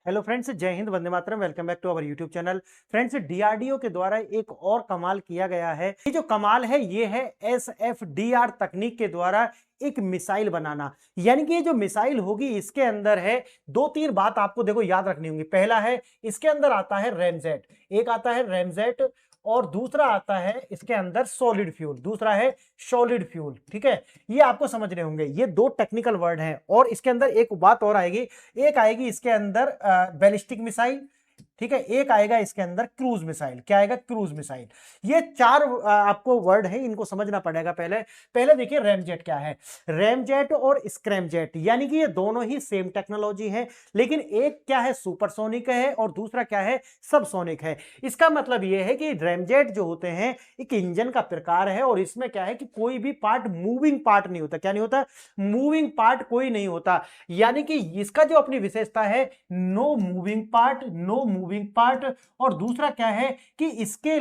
Hello friends, जय हिंद, वंदे मातरम। Welcome back to our YouTube channel. Friends, DRDO के द्वारा एक और कमाल किया गया है। ये जो कमाल है ये है एसएफडीआर तकनीक के द्वारा एक मिसाइल बनाना। यानी कि ये जो मिसाइल होगी इसके अंदर है दो तीन बात आपको देखो याद रखनी होगी। पहला है इसके अंदर आता है रैमजेट, एक आता है रैमजेट और दूसरा आता है इसके अंदर सॉलिड फ्यूल, दूसरा है सॉलिड फ्यूल। ठीक है, ये आपको समझने होंगे। ये दो टेक्निकल वर्ड हैं और इसके अंदर एक बात और आएगी, एक आएगी इसके अंदर बैलिस्टिक मिसाइल। ठीक है, एक आएगा इसके अंदर क्रूज मिसाइल। क्या आएगा? Cruise missile. ये चार आपको वर्ड है, इनको समझना पड़ेगा। पहले पहले देखिए रैमजेट क्या है। रैमजेट और स्क्रैमजेट यानी कि ये दोनों ही सेम टेक्नोलॉजी है, लेकिन एक क्या है सुपरसोनिक है और दूसरा क्या है सबसोनिक है। इसका मतलब ये है कि रैमजेट जो होते हैं एक इंजन का प्रकार है और इसमें क्या है कि कोई भी पार्ट मूविंग पार्ट नहीं होता। क्या नहीं होता? मूविंग पार्ट कोई नहीं होता। यानी कि इसका जो अपनी विशेषता है no moving part, no moving part. और दूसरा क्या है कि इसके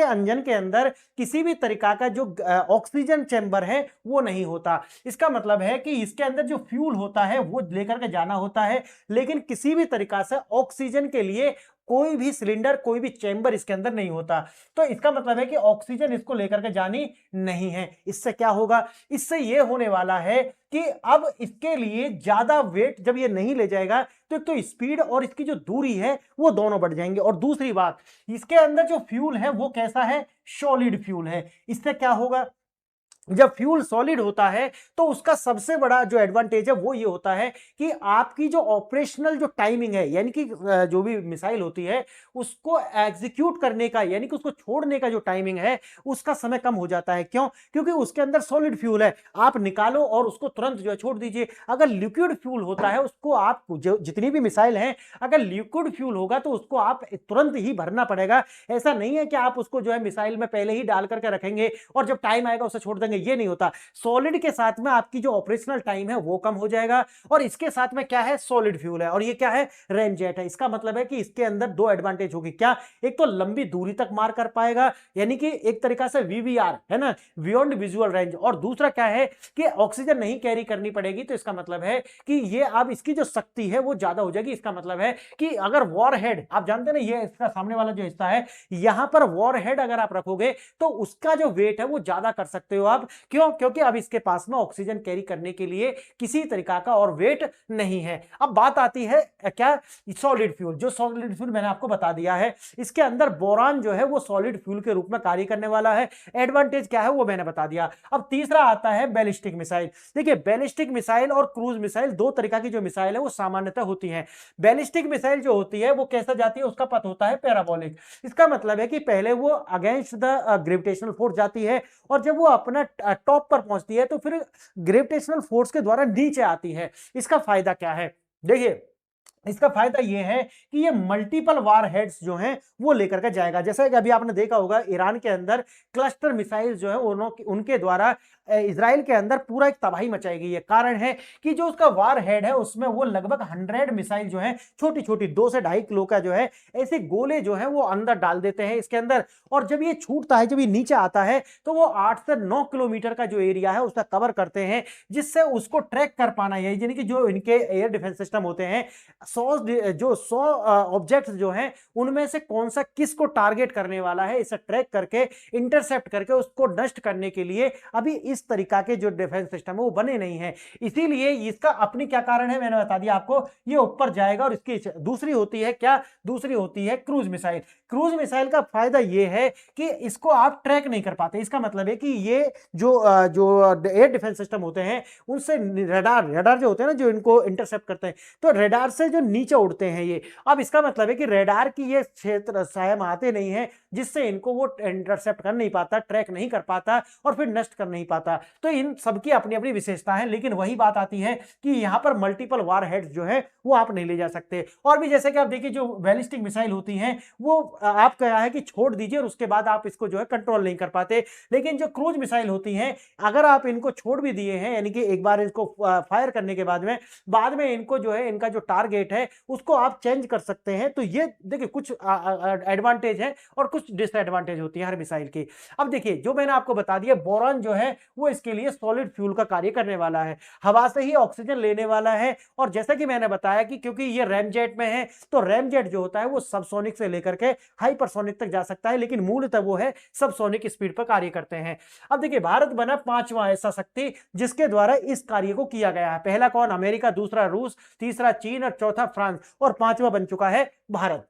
इंजन के अंदर किसी भी तरीका का जो ऑक्सीजन चैम्बर है वो नहीं होता। इसका मतलब है कि इसके अंदर जो फ्यूल होता है वो लेकर के जाना होता है, लेकिन किसी भी तरीका से ऑक्सीजन के लिए कोई भी सिलेंडर, कोई भी चैम्बर इसके अंदर नहीं होता। तो इसका मतलब है कि ऑक्सीजन इसको लेकर के जानी नहीं है। इससे क्या होगा? इससे यह होने वाला है कि अब इसके लिए ज्यादा वेट जब ये नहीं ले जाएगा तो एक तो स्पीड और इसकी जो दूरी है वो दोनों बढ़ जाएंगे। और दूसरी बात, इसके अंदर जो फ्यूल है वो कैसा है? सॉलिड फ्यूल है। इससे क्या होगा? जब फ्यूल सॉलिड होता है तो उसका सबसे बड़ा जो एडवांटेज है वो ये होता है कि आपकी जो ऑपरेशनल जो टाइमिंग है, यानी कि जो भी मिसाइल होती है उसको एग्जीक्यूट करने का, यानी कि उसको छोड़ने का जो टाइमिंग है उसका समय कम हो जाता है। क्यों? क्योंकि उसके अंदर सॉलिड फ्यूल है। आप निकालो और उसको तुरंत जो है छोड़ दीजिए। अगर लिक्विड फ्यूल होता है उसको आप जितनी भी मिसाइल है, अगर लिक्विड फ्यूल होगा तो उसको आप तुरंत ही भरना पड़ेगा। ऐसा नहीं है कि आप उसको जो है मिसाइल में पहले ही डाल करके रखेंगे और जब टाइम आएगा उसे छोड़ देंगे। ये नहीं होता। सॉलिड के साथ में आपकी जो ऑपरेशनल टाइम है वो कम हो जाएगा। और इसके साथ में क्या है? सॉलिड फ्यूल है। और ये क्या है? रैमजेट है। इसका मतलब है कि इसके अंदर दो एडवांटेज होगी। क्या? एक तो लंबी दूरी तक मार कर पाएगा, यानी कि एक तरीका से वीवीआर है ना, बियॉन्ड विजुअल रेंज। और दूसरा क्या है कि ऑक्सीजन नहीं कैरी करनी पड़ेगी। तो इसका मतलब है कि ये अब इसकी जो शक्ति है वो ज्यादा हो जाएगी। इसका मतलब है कि अगर वॉर हेड, आप जानते हैं ना, ये इसका सामने वाला जो हिस्सा है यहां पर वॉर हेड अगर आप रखोगे तो उसका जो वेट है वो ज्यादा कर सकते हो आप। क्यों? क्योंकि अब इसके पास में ऑक्सीजन कैरी करने के लिए किसी तरीका का और वेट नहीं है। अब बात आती है क्या? Solid fuel. जो सॉलिड फ्यूल मैंने आपको बता दिया है, इसके अंदर बोरान जो है वो सॉलिड फ्यूल के रूप में कार्य करने वाला है। एडवांटेज क्या है वो मैंने बता दिया। अब तीसरा आता है बैलिस्टिक मिसाइल। देखिए, बैलिस्टिक मिसाइल और क्रूज मिसाइल दो तरीका की जो मिसाइल है वो सामान्यतः होती है। बैलिस्टिक मिसाइल जो होती है वो कैसा जाती है? उसका पथ होता है पैराबोलिक। इसका मतलब है कि पहले वो अगेंस्ट द ग्रेविटेशनल फोर्स जाती है और जब वो अपना टॉप पर पहुंचती है तो फिर ग्रेविटेशनल फोर्स के द्वारा नीचे आती है। इसका फायदा क्या है? देखिए, इसका फायदा यह है कि ये मल्टीपल वार हेड्स जो हैं वो लेकर के जाएगा। जैसे कि अभी आपने देखा होगा ईरान के अंदर क्लस्टर मिसाइल जो है उनके द्वारा इजराइल के अंदर पूरा एक तबाही मचाई गई है। कारण है कि जो उसका वार हेड है उसमें वो लगभग 100 मिसाइल जो है छोटी छोटी 2 से 2.5 किलो का जो है ऐसे गोले जो है वो अंदर डाल देते हैं इसके अंदर। और जब ये छूटता है, जब ये नीचे आता है तो वो 8 से 9 किलोमीटर का जो एरिया है उसका कवर करते हैं, जिससे उसको ट्रैक कर पाना, यानी कि जो इनके एयर डिफेंस सिस्टम होते हैं 100 ऑब्जेक्ट्स जो हैं उनमें से कौन सा किसको टारगेट करने वाला है इसे ट्रैक करके इंटरसेप्ट करके उसको नष्ट करने के लिए अभी इस तरीका के जो डिफेंस सिस्टम है वो बने नहीं है। इसीलिए इसका अपनी क्या कारण है मैंने बता दिया आपको, ये ऊपर जाएगा। और इसकी दूसरी होती है क्या? दूसरी होती है क्रूज मिसाइल। क्रूज मिसाइल का फायदा ये है कि इसको आप ट्रैक नहीं कर पाते। इसका मतलब है कि ये जो एयर डिफेंस सिस्टम होते हैं उनसे रडार जो होते हैं ना, जो इनको इंटरसेप्ट करते हैं, तो रडार से जो नीचे उड़ते हैं ये। अब इसका मतलब है कि रडार की ये क्षेत्र सायम आते नहीं है, जिससे इनको वो इंटरसेप्ट कर नहीं पाता, ट्रैक नहीं कर पाता और फिर नष्ट कर नहीं पाता। तो इन सबकी अपनी अपनी विशेषता है, लेकिन वही बात आती है कि यहां पर मल्टीपल वार हेड्स जो है वो आप नहीं ले जा सकते। और भी जैसे कि आप देखिए जो बैलिस्टिक मिसाइल होती हैं वो आप क्या है कि छोड़ दीजिए और उसके बाद आप इसको जो है कंट्रोल नहीं कर पाते। लेकिन जो क्रूज मिसाइल होती हैं अगर आप इनको छोड़ भी दिए हैं, यानी कि एक बार इसको फायर करने के बाद में इनको जो है इनका जो टारगेट है उसको आप चेंज कर सकते हैं। तो ये देखिए कुछ एडवांटेज है और कुछ डिसएडवांटेज होती है हर मिसाइल की। अब देखिए जो मैंने आपको बता दिया, बोरॉन जो है वो इसके लिए सॉलिड फ्यूल का कार्य करने वाला है, हवा से ही ऑक्सीजन लेने वाला है। और जैसा कि मैंने बताया कि क्योंकि ये रैमजेट में है, तो रैमजेट जो होता है वो सबसोनिक से लेकर के हाइपरसोनिक तक जा सकता है, लेकिन मूलतः वो है सबसोनिक स्पीड पर कार्य करते हैं। अब देखिए भारत बना पांचवा ऐसा शक्ति जिसके द्वारा इस कार्य को किया गया है। पहला कौन? अमेरिका, दूसरा रूस, तीसरा चीन और चौथा फ्रांस, और पांचवा बन चुका है भारत।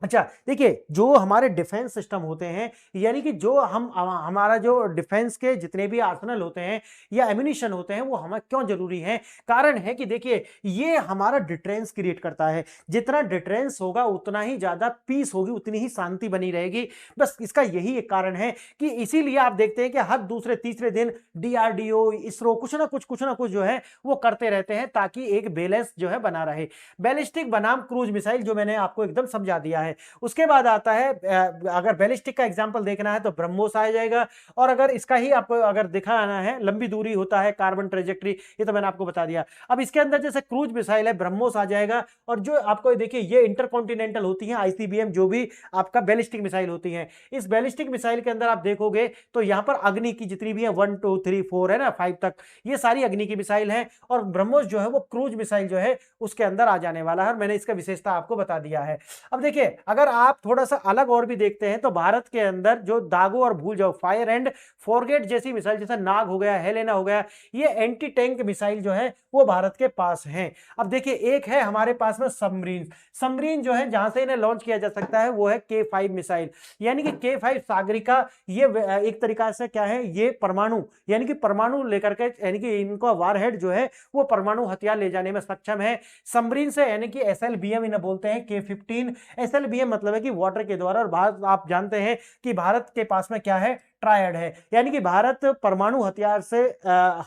अच्छा देखिए जो हमारे डिफेंस सिस्टम होते हैं, यानी कि जो हमारा जो डिफेंस के जितने भी आर्सेनल होते हैं या एम्यूनिशन होते हैं, वो हमें क्यों जरूरी है? कारण है कि देखिए ये हमारा डिटरेंस क्रिएट करता है। जितना डिटरेंस होगा उतना ही ज्यादा पीस होगी, उतनी ही शांति बनी रहेगी। बस इसका यही एक कारण है कि इसीलिए आप देखते हैं कि हर दूसरे तीसरे दिन डीआरडीओ, इसरो कुछ ना कुछ जो है वो करते रहते हैं ताकि एक बैलेंस जो है बना रहे। बैलिस्टिक बनाम क्रूज मिसाइल जो मैंने आपको एकदम समझा दिया है। उसके बाद आता है अगर बैलिस्टिक का एग्जांपल देखना है तो ब्रह्मोस आ जाएगा। और अगर इसका ही आप अगर दिखाना है, लंबी दूरी होता है कार्बन ट्रेजेक्ट्री, ये तो मैंने आपको बता दिया। अब इसके अंदर जैसे क्रूज मिसाइल है, ब्रह्मोस आ जाएगा। और जो आपको देखिए ये इंटरकॉन्टिनेंटल होती है, आईसीबीएम जो भी आपका बैलिस्टिक मिसाइल होती है। इस बैलिस्टिक मिसाइल के अंदर आप देखोगे तो यहां पर अग्नि की जितनी भी है 1 2 3 4 है ना 5 तक, ये सारी अग्नि की मिसाइल है। और ब्रह्मोस जो है वो क्रूज मिसाइल जो है उसके अंदर आ जाने वाला है, और मैंने इसका विशेषता आपको बता दिया है। अब देखिए अगर आप थोड़ा सा अलग और भी देखते हैं तो भारत के अंदर जो दागो और भूल जाओ, फायर एंड फॉरगेट जैसी मिसाइल, जैसे नाग हो गया, हेलेना हो गया, ये एंटी टैंक मिसाइल जो है वो भारत के पास है। अब देखिए एक है हमारे पास में सबमरीन। सबमरीन जो है जहां से इन्हें लॉन्च किया जा सकता है वो है K5 मिसाइल, यानी कि K5 सागरिका। ये एक तरीका से क्या है, ये परमाणु यानी कि परमाणु लेकर के, यानी कि इनका वारहेड जो है वो परमाणु हथियार ले जाने में सक्षम है। सबमरीन से, यानी कि SLBM इन्हें बोलते हैं, K15। SLBM मतलब है कि वाटर के द्वारा। और भारत आप जानते हैं कि भारत के पास में क्या है, ट्रायड है, यानी कि भारत परमाणु हथियार से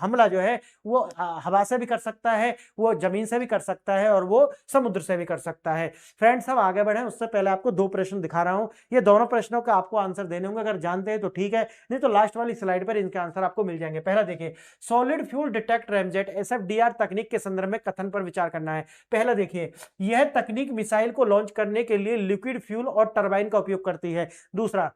हमला जो है वो हवा से भी कर सकता है, वो जमीन से भी कर सकता है, और वो समुद्र से भी कर सकता है। फ्रेंड्स हम आगे बढ़े उससे पहले आपको दो प्रश्न दिखा रहा हूं, ये दोनों प्रश्नों का आपको आंसर देने होंगे। अगर जानते हैं तो ठीक है, नहीं तो लास्ट वाली स्लाइड पर इनके आंसर आपको मिल जाएंगे। पहला देखिए, solid fuel detect ramjet SFDR तकनीक के संदर्भ में कथन पर विचार करना है। पहला देखिए, यह तकनीक मिसाइल को लॉन्च करने के लिए लिक्विड फ्यूल और टरबाइन का उपयोग करती है। दूसरा,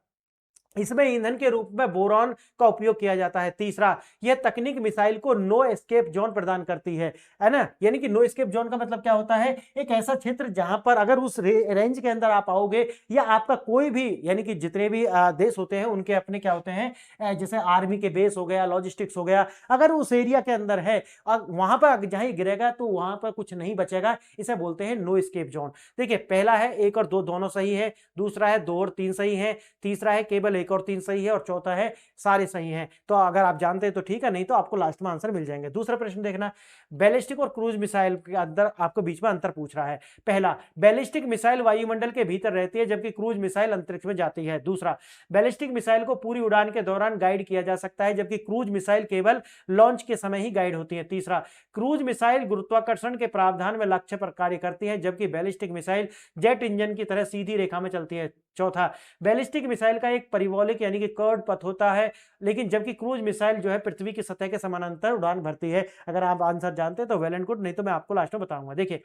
इसमें ईंधन के रूप में बोरॉन का उपयोग किया जाता है। तीसरा, यह तकनीक मिसाइल को नो एस्केप जोन प्रदान करती है ना, यानी कि नो एस्केप जोन का मतलब क्या होता है, एक ऐसा क्षेत्र जहां पर अगर उस रेंज के अंदर आप आओगे, या आपका कोई भी, यानी कि जितने भी देश होते हैं उनके अपने क्या होते हैं, जैसे आर्मी के बेस हो गया, लॉजिस्टिक्स हो गया, अगर उस एरिया के अंदर है और वहां पर जहां गिरेगा तो वहां पर कुछ नहीं बचेगा, इसे बोलते हैं नो एस्केप जोन। देखिए पहला है 1 और 2 दोनों सही है, दूसरा है 2 और 3 सही है, तीसरा है केवल 1 और 3 सही है, और चौथा है सारे सही हैं। तो अगर आप जानते हैं तो ठीक है, नहीं तो आपको लास्ट में आंसर मिल जाएंगे। दूसरा प्रश्न देखना, बैलिस्टिक और क्रूज मिसाइल के अंदर आपको बीच में अंतर पूछ रहा है। पहला, बैलिस्टिक मिसाइल वायुमंडल के भीतर रहती है जबकि क्रूज मिसाइल अंतरिक्ष में जाती है। दूसरा, बैलिस्टिक मिसाइल को पूरी उड़ान के दौरान गाइड किया जा सकता है जबकि क्रूज मिसाइल केवल लॉन्च के समय ही गाइड होती है। तीसरा, क्रूज मिसाइल गुरुत्वाकर्षण के प्रावधान में लक्ष्य पर कार्य करती है जबकि बैलिस्टिक मिसाइल जेट इंजन की तरह सीधी रेखा में चलती है। चौथा, बैलिस्टिक मिसाइल का एक परिवॉलिक यानी कि कर्व पथ होता है, लेकिन जबकि क्रूज मिसाइल जो है पृथ्वी की सतह के समानांतर उड़ान भरती है। अगर आप आंसर जानते हैं तो वेल एंड गुड, नहीं तो मैं आपको लास्ट में बताऊंगा। देखिए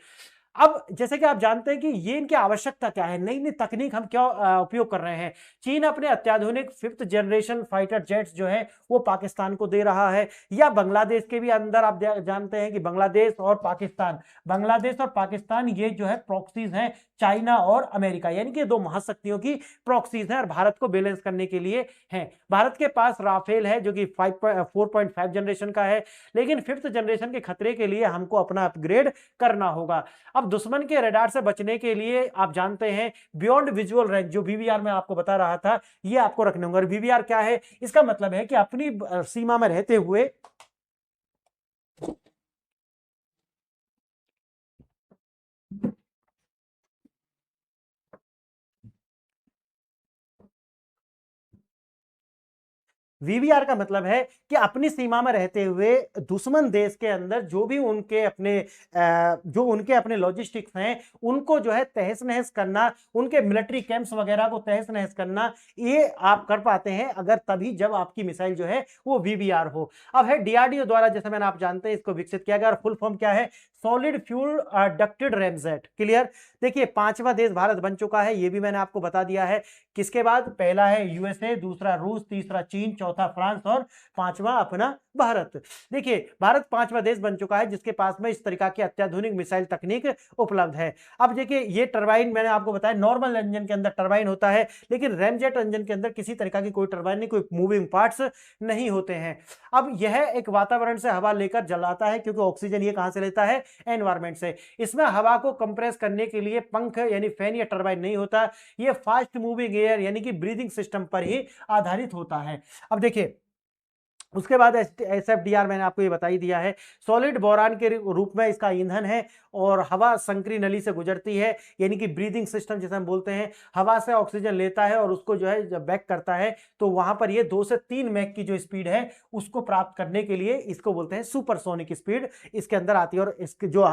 अब जैसे कि आप जानते हैं कि ये इनकी आवश्यकता क्या है, नई नई तकनीक हम क्या उपयोग कर रहे हैं। चीन अपने अत्याधुनिक 5th जनरेशन फाइटर जेट्स जो है वो पाकिस्तान को दे रहा है, या बांग्लादेश के भी अंदर आप जानते हैं कि बांग्लादेश और पाकिस्तान ये जो है प्रॉक्सीज हैं, चाइना और अमेरिका, यानी कि दो महाशक्तियों की प्रॉक्सीज हैं और भारत को बैलेंस करने के लिए हैं। भारत के पास राफेल है जो कि 4.5 जनरेशन का है, लेकिन 5th जनरेशन के खतरे के लिए हमको अपना अपग्रेड करना होगा। अब दुश्मन के रडार से बचने के लिए आप जानते हैं बियॉन्ड विजुअल रेंज, जो वीवीआर में आपको बता रहा था, ये आपको रखने होंगे। वीवीआर क्या है, इसका मतलब है कि अपनी सीमा में रहते हुए वीबीआर का मतलब है कि अपनी सीमा में रहते हुए दुश्मन देश के अंदर जो उनके अपने लॉजिस्टिक्स हैं उनको जो है तहस नहस करना, उनके मिलिट्री कैंप्स वगैरह को तहस नहस करना, ये आप कर पाते हैं अगर तभी जब आपकी मिसाइल जो है वो वीबीआर हो। अब है डीआरडीओ द्वारा, जैसे मैंने आप जानते हैं, इसको विकसित किया गया और फुल फॉर्म क्या है, solid fuel ducted ramjet. Clear. देखिए 5वां देश भारत बन चुका है, ये भी मैंने आपको बता दिया है। किसके बाद? पहला है यूएसए, दूसरा रूस, तीसरा चीन, चौथा फ्रांस और 5वां अपना भारत। देखिए भारत 5वां देश बन चुका है जिसके पास में इस तरीका की अत्याधुनिक मिसाइल तकनीक उपलब्ध है। अब देखिए ये टरबाइन मैंने आपको बताया, नॉर्मल इंजन के अंदर टरबाइन होता है, लेकिन रैमजेट इंजन के अंदर किसी तरीका की कोई टरबाइन नहीं, कोई मूविंग पार्ट्स नहीं होते हैं। अब यह एक वातावरण से हवा लेकर जलाता है, क्योंकि ऑक्सीजन ये कहां से लेता है? एनवायरमेंट से। इसमें हवा को कंप्रेस करने के लिए पंख यानी फैन या टरबाइन नहीं होता, ये फास्ट मूविंग एयर यानी कि ब्रीदिंग सिस्टम पर ही आधारित होता है। अब देखिए उसके बाद एसएफडीआर मैंने आपको ये बता ही दिया है, सॉलिड बोरान के रूप में इसका ईंधन है और हवा संकरी नली से गुजरती है, यानी कि ब्रीदिंग सिस्टम जिसे हम बोलते हैं, हवा से ऑक्सीजन लेता है और उसको जो है जब बैक करता है तो वहां पर ये 2 से 3 मैक की जो स्पीड है उसको प्राप्त करने के लिए इसको बोलते हैं सुपरसोनिक स्पीड इसके अंदर आती है। और इसके जो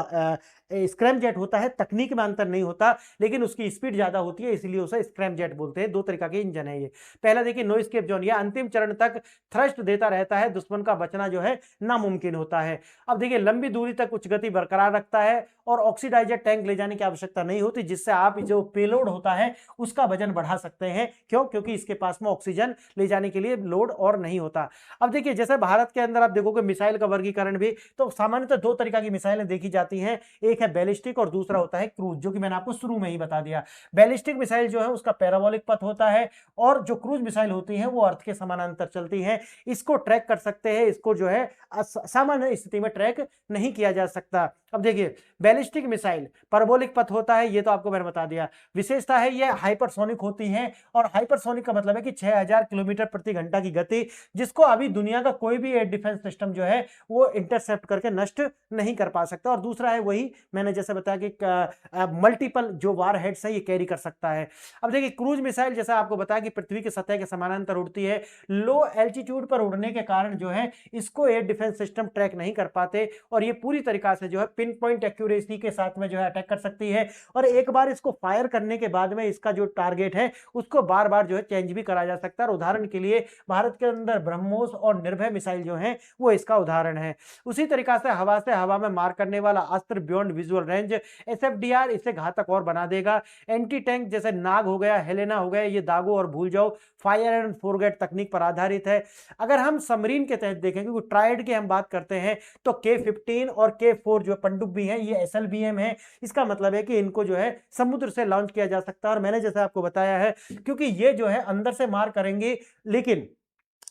स्क्रैम जेट होता है, तकनीक में अंतर नहीं होता लेकिन उसकी स्पीड ज्यादा होती है, इसलिए उसे स्क्रैम जेट बोलते हैं। 2 तरीका के इंजन है ये। पहला देखिए नो एस्केप जोन, यह अंतिम चरण तक थ्रस्ट देता रहता है, दुश्मन का बचना जो है नामुमकिन होता है। अब देखिए लंबी दूरी तक उच्च गति बरकरार रखता है और ऑक्सीडाइजर टैंक ले जाने की आवश्यकता नहीं होती, जिससे आप जो पेलोड होता है उसका वजन बढ़ा सकते हैं। क्यों? क्योंकि इसके पास में ऑक्सीजन ले जाने के लिए लोड और नहीं होता। अब देखिए जैसे भारत के अंदर आप देखोगे मिसाइल का वर्गीकरण भी, तो सामान्यतः 2 तरीका की मिसाइलें देखी जाती हैं, एक है बैलिस्टिक और दूसरा होता है क्रूज, जो कि मैंने आपको शुरू में ही बता दिया। बैलिस्टिक मिसाइल जो है उसका पैराबोलिक पथ होता है और जो क्रूज मिसाइल होती है वो अर्थ के समानांतर चलती है, इसको ट्रैक कर सकते हैं, इसको जो है सामान्य स्थिति में ट्रैक नहीं किया जा सकता। अब देखिए बैलिस्टिक मिसाइल पैराबोलिक पथ होता है, ये तो आपको मैंने बता दिया। विशेषता है ये हाइपरसोनिक होती है और हाइपरसोनिक का मतलब है कि 6000 किलोमीटर प्रति घंटा की गति, जिसको अभी दुनिया का कोई भी एयर डिफेंस सिस्टम जो है वो इंटरसेप्ट करके नष्ट नहीं कर पा सकता। और दूसरा है वही मैंने जैसे बताया कि मल्टीपल जो वार हेड्स है ये कैरी कर सकता है। अब देखिए क्रूज मिसाइल जैसा आपको बताया कि पृथ्वी की सतह के समानांतर उड़ती है, लो एल्टीट्यूड पर उड़ने के कारण जो है इसको एयर डिफेंस सिस्टम ट्रैक नहीं कर पाते और ये पूरी तरीका से जो है पिन पॉइंट एक्यूरेसी के साथ में जो है अटैक कर सकती है। और एक बार इसको फायर करने के बाद में इसका जो टारगेट है उसको बार बार जो है चेंज भी करा जा सकता है। उदाहरण के लिए भारत के अंदर ब्रह्मोस और निर्भय मिसाइल जो है वो इसका उदाहरण है। उसी तरीका से हवा में मार करने वाला अस्त्र बियॉन्ड विजुअल रेंज, एसएफडीआर इसे घातक और बना देगा। एंटी टैंक जैसे नाग हो गया, हेलेना हो गया, ये दागो और भूल जाओ, फायर एंड फॉरगेट तकनीक पर आधारित है। अगर हम सबमरीन के तहत देखें, क्योंकि ट्रायड की हम बात करते हैं, तो K-15 और K-4 जो पनडुब्बी है ये SLBM है। इसका मतलब है कि इनको जो है समुद्र से लॉन्च किया जा सकता है। और मैंने जैसे आपको बताया है, क्योंकि ये जो है अंदर से मार करेंगे, लेकिन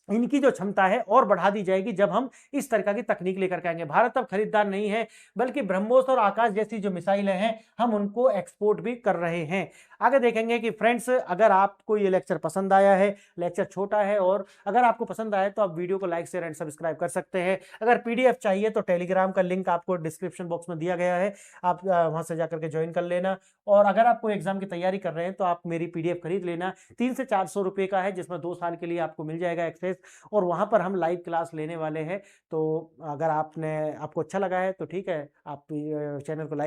इनकी जो क्षमता है और बढ़ा दी जाएगी जब हम इस तरह की तकनीक लेकर के आएंगे। भारत अब खरीदार नहीं है, बल्कि ब्रह्मोस और आकाश जैसी जो मिसाइलें हैं हम उनको एक्सपोर्ट भी कर रहे हैं। आगे देखेंगे कि फ्रेंड्स, अगर आपको ये लेक्चर पसंद आया है, लेक्चर छोटा है और अगर आपको पसंद आया तो आप वीडियो को लाइक शेयर एंड सब्सक्राइब कर सकते हैं। अगर पीडीएफ चाहिए तो टेलीग्राम का लिंक आपको डिस्क्रिप्शन बॉक्स में दिया गया है, आप वहां से जाकर के ज्वाइन कर लेना। और अगर आप कोई एग्जाम की तैयारी कर रहे हैं तो आप मेरी पीडीएफ खरीद लेना, 300 से 400 रुपए का है, जिसमें 2 साल के लिए आपको मिल जाएगा एक्सेस। और वहां पर हम लाइव क्लास लेने वाले हैं। तो अगर आपको अच्छा लगा है तो ठीक है, आप चैनल को लाइक